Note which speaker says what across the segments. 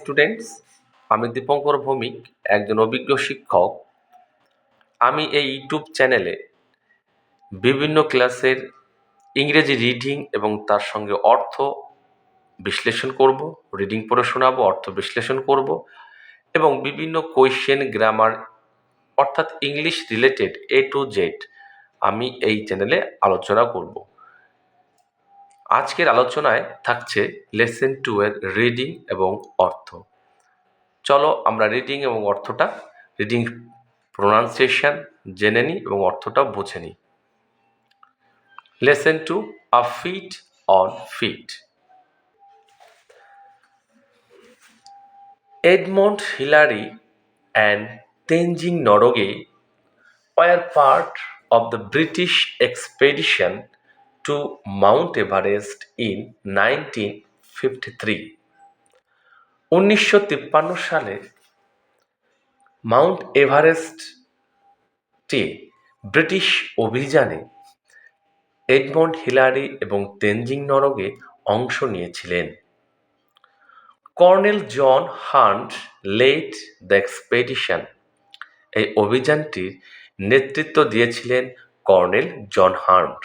Speaker 1: Students, আমি দীপঙ্কর ভৌমিক, একজন অভিজ্ঞ শিক্ষক। আমি এই ইউটিউব চ্যানেলে বিভিন্ন ক্লাসের ইংরেজি রিডিং এবং তার সঙ্গে অর্থ বিশ্লেষণ করব, রিডিং পড়ে শোনাবো, অর্থ বিশ্লেষণ করব এবং বিভিন্ন কোয়েশ্চেন, গ্রামার অর্থাৎ English related A to Z আমি এই চ্যানেলে আলোচনা করব। আজকের আলোচনায় থাকছে লেসন 2 এর রিডিং এবং অর্থ। চলো আমরা রিডিং এবং অর্থটা, রিডিং প্রোনাউন্সিয়েশন জেনে নিই এবং অর্থটা বুঝে নিই। Lesson 2, a feat on feet. Edmund Hillary and Tenzing Norgay were part of the British expedition to Mount Everest in 1953. 1953 সালে মাউন্ট এভারেস্টে ব্রিটিশ অভিযানে এডমন্ড হিলারি এবং তেনজিং নরগে অংশ নিয়েছিলেন। Colonel John Hunt led the expedition. এই অভিযানটির নেতৃত্ব দিয়েছিলেন colonel John Hunt.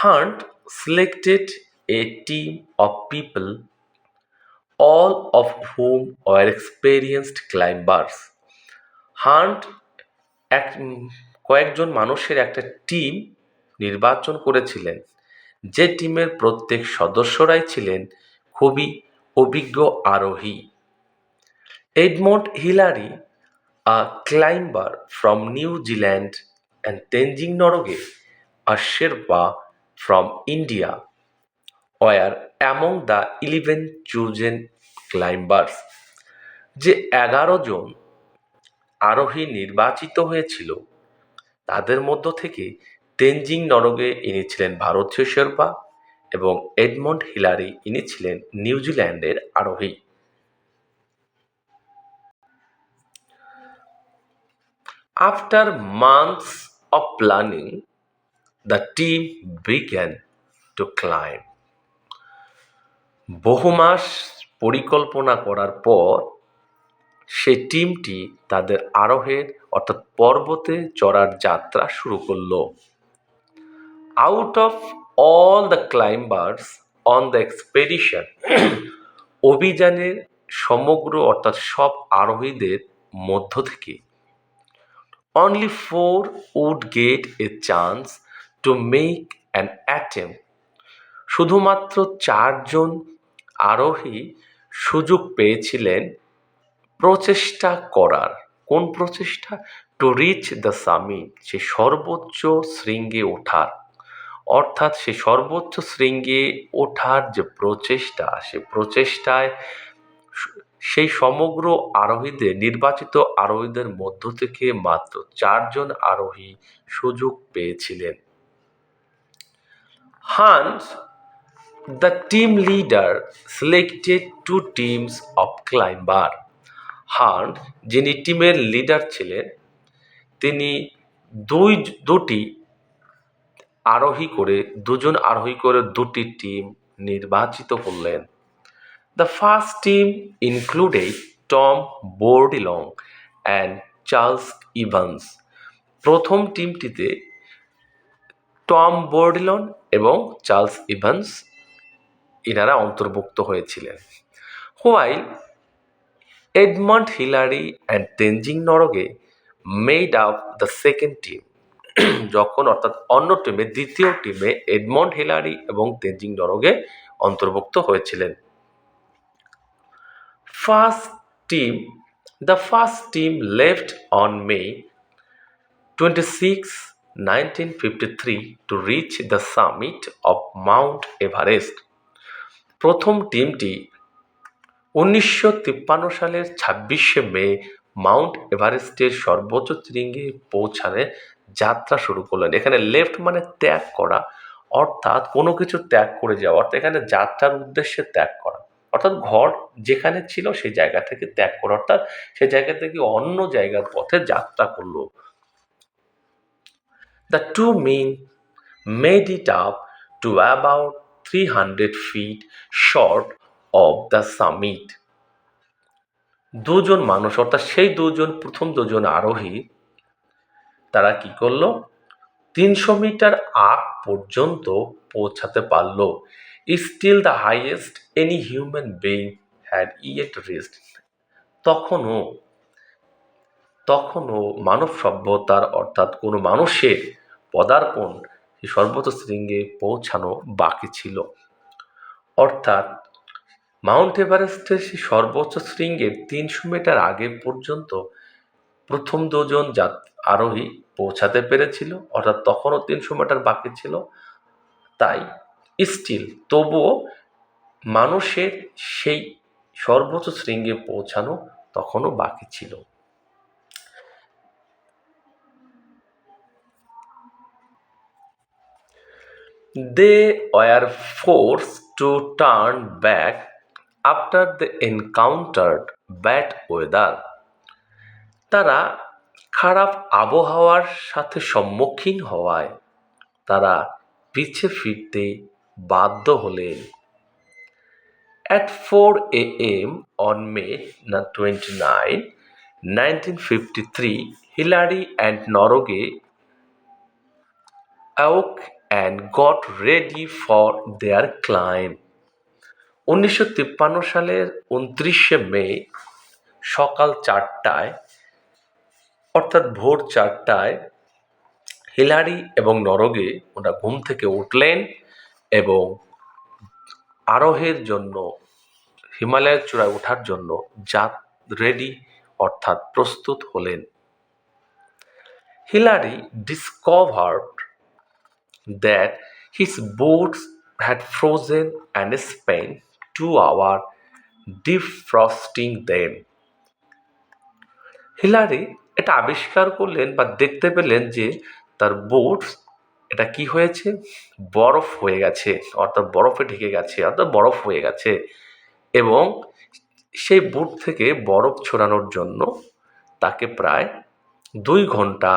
Speaker 1: Hunt selected a team of people, all of whom were experienced climbers. Hunt কয়েকজন মানুষের একটা টিম নির্বাচন করেছিলেন, যে টিমের প্রত্যেক সদস্যরাই ছিলেন খুবই অভিজ্ঞ আরোহী। Edmund Hillary, a climber from New Zealand, and Tenzing Norgay, a Sherpa from India, were among the 11 chosen climbers. যে 11 জন আরোহী নির্বাচিত হয়েছিল তাদের মধ্য থেকে তেনজিং নরগে ইনি ছিলেন ভারতীয় শেরপা এবং এডমন্ড হিলারি ইনি ছিলেন নিউজিল্যান্ডের আরোহী। After months of planning, the team began to climb. বহু মাস পরিকল্পনা করার পর সেই টিমটি তাদের আরোহের অর্থাৎ পর্বতে চড়ার যাত্রা শুরু করলো। Out of all the climbers on the expedition, অভিযানের সমগ্র অর্থাৎ সব আরোহীদের মধ্য থেকে only 4 would get a chance to make an attempt. শুধুমাত্র 4 জন আরোহী সুযোগ পেয়েছিলেন প্রচেষ্টা করার। কোন প্রচেষ্টা? টু রিচ দ্য সামিট, সে সর্বোচ্চ শৃঙ্গে ওঠার। অর্থাৎ সে সর্বোচ্চ শৃঙ্গে ওঠার যে প্রচেষ্টা, সে প্রচেষ্টায় সেই সমগ্র আরোহীদের, নির্বাচিত আরোহীদের মধ্য থেকে মাত্র 4 জন আরোহী সুযোগ পেয়েছিলেন। Hunt, the team leader, selected 2 teams of climber. Hunt, যিনি টিমের লিডার ছিলেন, তিনি দুজন আরোহী করে 2টি টিম নির্বাচিত করলেন। The first team included Tom Bourdillon and Charles Evans. প্রথম টিমটিতে টম বোর্ডিলন এবং চার্লস ইভান্স এনারা অন্তর্ভুক্ত হয়েছিলেন। While Edmund Hillary and Tenzing Norgay made up the second team. যখন অর্থাৎ অন্য টিমে, দ্বিতীয় টিমে এডমন্ড হিলারি এবং তেনজিং নরগে অন্তর্ভুক্ত হয়েছিলেন। The first team left on May 26, 1953 to reach the summit of Mount Everest. প্রথম টিমটি 1953 সালের 26শে মে মাউন্ট এভারেস্টের সর্বোচ্চ শৃঙ্গে পৌঁছানোর যাত্রা শুরু করলেন। এখানে লেফট মানে ত্যাগ করা, অর্থাৎ কোনো কিছু ত্যাগ করে যাওয়া, অর্থাৎ এখানে যাত্রার উদ্দেশ্যে ত্যাগ করা, অর্থাৎ ঘর যেখানে ছিল সেই জায়গা থেকে ত্যাগ করা, অর্থাৎ সেই জায়গা থেকে অন্য জায়গার পথে যাত্রা করলো। The 2 men made it up to about 300 feet short of the summit. দুজন মানুষ অর্থাৎ সেই প্রথম দুজন আরোহী তারা কি করলো, 300 মিটার আগ পর্যন্ত পৌঁছাতে পারল। Still the highest any human being had yet reached. তখনও তখনও মানব সভ্যতার অর্থাৎ কোনো মানুষের পদার্পণ সর্বোচ্চ শৃঙ্গে পৌঁছানো বাকি ছিল। অর্থাৎ মাউন্ট এভারেস্টের সেই সর্বোচ্চ শৃঙ্গের 300 মিটার আগে পর্যন্ত প্রথম দুজন আরোহী পৌঁছাতে পেরেছিল, অর্থাৎ তখনও 300 মিটার বাকি ছিল। তাই স্টিল তবুও মানুষের সেই সর্বোচ্চ শৃঙ্গে পৌঁছানো তখনও বাকি ছিল। They were forced to turn back after they encountered bad weather. তারা খারাপ আবহাওয়ার সাথে সম্মুখীন হওয়ায় তারা পিছে ফিরতে বাধ্য হলেন। At 4 a.m. on May 29, 1953, Hillary and Norgay awoke and got ready for their climb. 1953 সালের 29শে মে সকাল 4টায় অর্থাৎ ভোর 4টায় হিলারি এবং নরগে ওরা ঘুম থেকে উঠলেন এবং আরোহের জন্য হিমালয়ের চূড়ায় ওঠার জন্য রেডি অর্থাৎ প্রস্তুত হলেন। Hillary discovered that his boots had frozen and spent 2 hours defrosting them. Hillary এটা আবিষ্কার করলেন বা দেখতে পেলেন যে তার বুটস এটা কি হয়েছে, বরফ হয়ে গেছে, অর্থাৎ বরফে ঢেকে গেছে, অর্থাৎ বরফ হয়ে গেছে, এবং সেই বুট থেকে বরফ ছড়ানোর জন্য তাকে প্রায় 2 ঘন্টা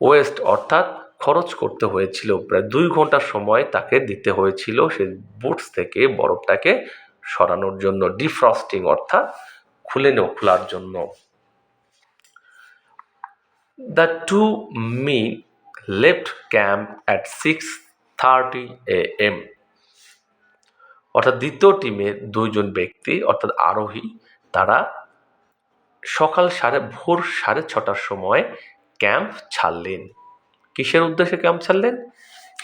Speaker 1: ওয়েস্ট অর্থাৎ খরচ করতে হয়েছিল। প্রায় 2 ঘন্টা সময় তাকে দিতে হয়েছিল সেই বুটস থেকে বরফটাকে সরানোর জন্য, ডিফ্রস্টিং অর্থাৎ খোলার জন্য। The two men left camp at 6:30 a.m. অর্থাৎ দ্বিতীয় টিমের 2জন ব্যক্তি অর্থাৎ আরোহী তারা ভোর 6:30টার সময় ক্যাম্প ছাড়লেন। কিসের উদ্দেশ্যে ক্যাম্প ছাড়লেন?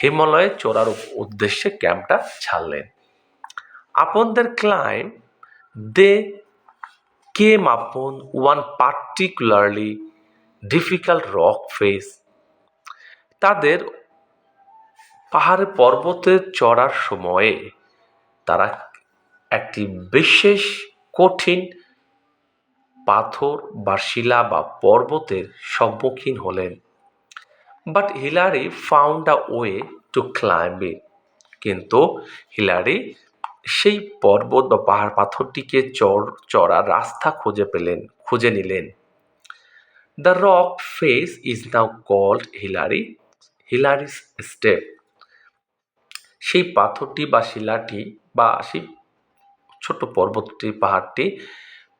Speaker 1: হিমালয়ে চড়ার উদ্দেশ্যে ক্যাম্পটা ছাড়লেন। Upon their climb, they came upon one particularly difficult rock face. তাদের পাহাড়ে পর্বতে চড়ার সময়ে তারা একটি বিশেষ কঠিন পাথর বা শিলা বা পর্বতের সম্মুখীন হলেন। But Hillary found a way to climb it. কিন্তু হিলারি সেই পর্বত বা পাহাড় পাথরটিকে চড়ার রাস্তা খুঁজে নিলেন। The rock face is now called Hillary's step. সেই পাথরটি বা শিলাটি বা সেই ছোট্ট পর্বতটি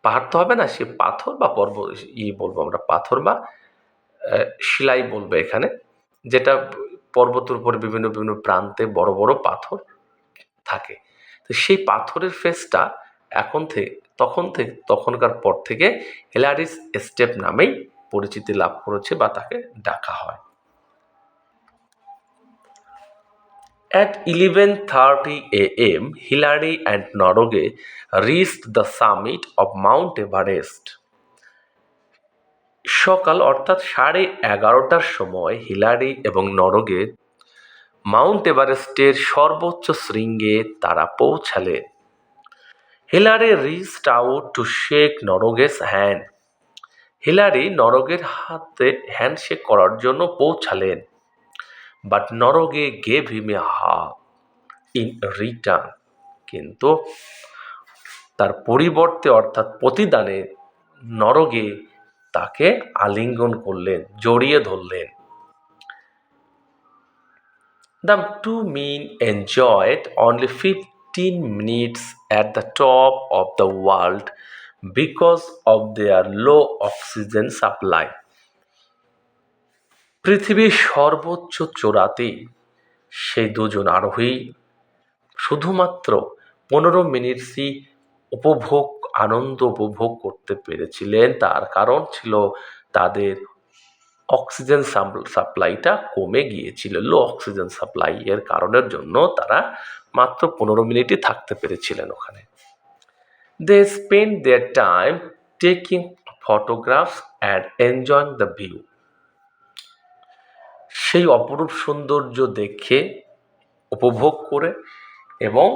Speaker 1: পাহাড় তো হবে না, সে পাথর বা বলবো আমরা, পাথর বা শিলাই বলবো এখানে, যেটা পর্বতের উপরে বিভিন্ন বিভিন্ন প্রান্তে বড় বড় পাথর থাকে। তো সেই পাথরের ফেসটা তখনকার পর থেকে হিলারিস স্টেপ নামেই পরিচিতি লাভ করেছে বা তাকে ডাকা হয়। At 11:30 a.m., Hillary and Norgay reached the summit of Mount Everest. সকাল অর্থাৎ 11:30টার সময় হিলারি এবং নরগে মাউন্ট এভারেস্টের সর্বোচ্চ শৃঙ্গে তারা পৌঁছালেন। Hillary reached out to shake Norgay's hand. Hillary নরগের হাতে হ্যান্ডশেক করার জন্য পৌঁছালেন। But Norgay gave him a hug in return. কিন্তু তার পরিবর্তে অর্থাৎ প্রতিদানে নরগে তাকে আলিঙ্গন করলেন, জড়িয়ে ধরলেন। The two men enjoyed only 15 minutes at the top of the world because of their low oxygen supply. পৃথিবীর সর্বোচ্চ চূড়াতে সেই দুজন আরোহী শুধুমাত্র 15 মিনিটই আনন্দ উপভোগ করতে পেরেছিলেন। তার কারণ ছিল তাদের অক্সিজেন সাপ্লাইটা কমে গিয়েছিল। লো অক্সিজেন সাপ্লাই এর কারণের জন্য তারা মাত্র 15 মিনিটই থাকতে পেরেছিলেন ওখানে। They spend their time taking photographs and enjoying the view. সেই অপরূপ সৌন্দর্য দেখে, উপভোগ করে এবং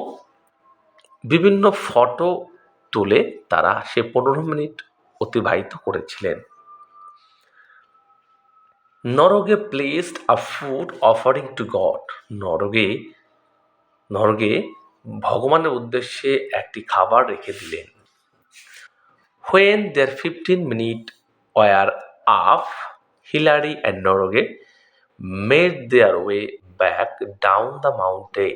Speaker 1: বিভিন্ন ফটো তুলে তারা সে 15 মিনিট অতিবাহিত করেছিলেন। নরগে প্লেসড আ food offering two god. Norgay ভগবানের উদ্দেশ্যে একটি খাবার রেখে দিলেন। When their 15 minutes were up, Hillary and Norge made their way back down the mountain.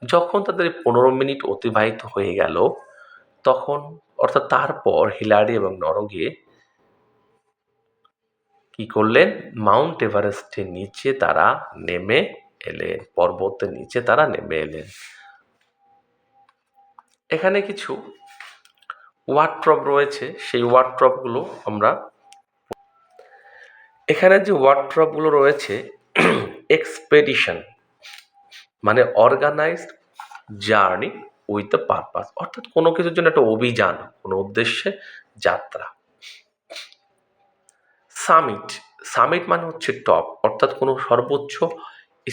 Speaker 1: যখন তাদের 15 মিনিট অতিবাহিত হয়ে গেল তখন অর্থাৎ তারপর হিলারি এবং নরগে কি করলেন? মাউন্ট এভারেস্টের নিচে তারা নেমে এলেন, পর্বতের নিচে তারা নেমে এলেন। এখানে কিছু ওয়ার্ডট্রপ রয়েছে, সেই ওয়ার্ডট্রপগুলো আমরা এখানে যে ওয়ার্ডট্রপগুলো রয়েছে এক্সপেডিশন মানে organised journey with the purpose, অর্থাৎ কোনো কিছুর জন্য একটা অভিযান, কোনো উদ্দেশ্যে যাত্রা। সামিট মানে হচ্ছে টপ, অর্থাৎ কোনো সর্বোচ্চ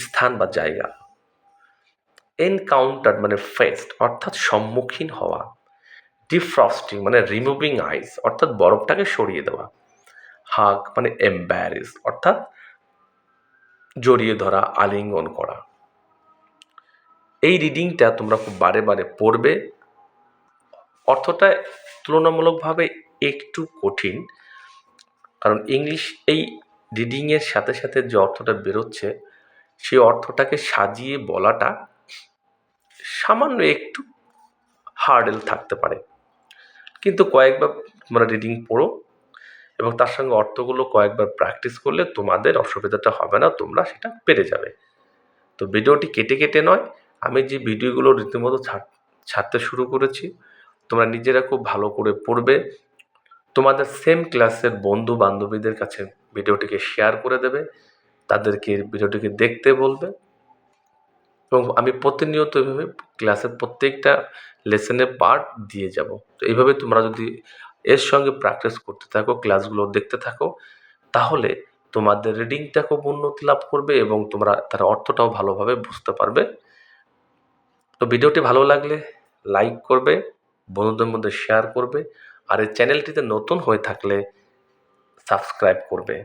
Speaker 1: স্থান বা জায়গা। এনকাউন্টার মানে ফেস্ট, অর্থাৎ সম্মুখীন হওয়া। ডিফ্রস্টিং মানে রিমুভিং আইস, অর্থাৎ বরফটাকে সরিয়ে দেওয়া। হাগ মানে এম্বারেস, অর্থাৎ জড়িয়ে ধরা, আলিঙ্গন করা। এই রিডিংটা তোমরা খুব বারে বারে পড়বে। অর্থটা তুলনামূলকভাবে একটু কঠিন, কারণ ইংলিশ এই রিডিংয়ের সাথে সাথে যে অর্থটা বেরোচ্ছে সেই অর্থটাকে সাজিয়ে বলাটা সামান্য একটু হার্ডেল থাকতে পারে। কিন্তু কয়েকবার তোমরা রিডিং পড়ো এবং তার সঙ্গে অর্থগুলো কয়েকবার প্র্যাকটিস করলে তোমাদের অসুবিধাটা হবে না, তোমরা সেটা পেরে যাবে। তো ভিডিওটি কেটে কেটে নয়, আমি যে ভিডিওগুলো রীতিমতো ছাড়তে শুরু করেছি তোমরা নিজেরা খুব ভালো করে পড়বে। তোমাদের সেম ক্লাসের বন্ধু বান্ধবীদের কাছে ভিডিওটিকে শেয়ার করে দেবে, তাদেরকে ভিডিওটিকে দেখতে বলবে এবং আমি প্রতিনিয়ত এইভাবে ক্লাসের প্রত্যেকটা লেসনের পার্ট দিয়ে যাব। তো এইভাবে তোমরা যদি এর সঙ্গে প্র্যাকটিস করতে থাকো, ক্লাসগুলো দেখতে থাকো, তাহলে তোমাদের রিডিংটা খুব উন্নতি লাভ করবে এবং তোমরা তার অর্থটাও ভালোভাবে বুঝতে পারবে। তো ভিডিওটি ভালো লাগলে লাইক করবে, বন্ধুদের মধ্যে শেয়ার করবে, আর এই চ্যানেলটিতে নতুন হয়ে থাকলে সাবস্ক্রাইব করবে।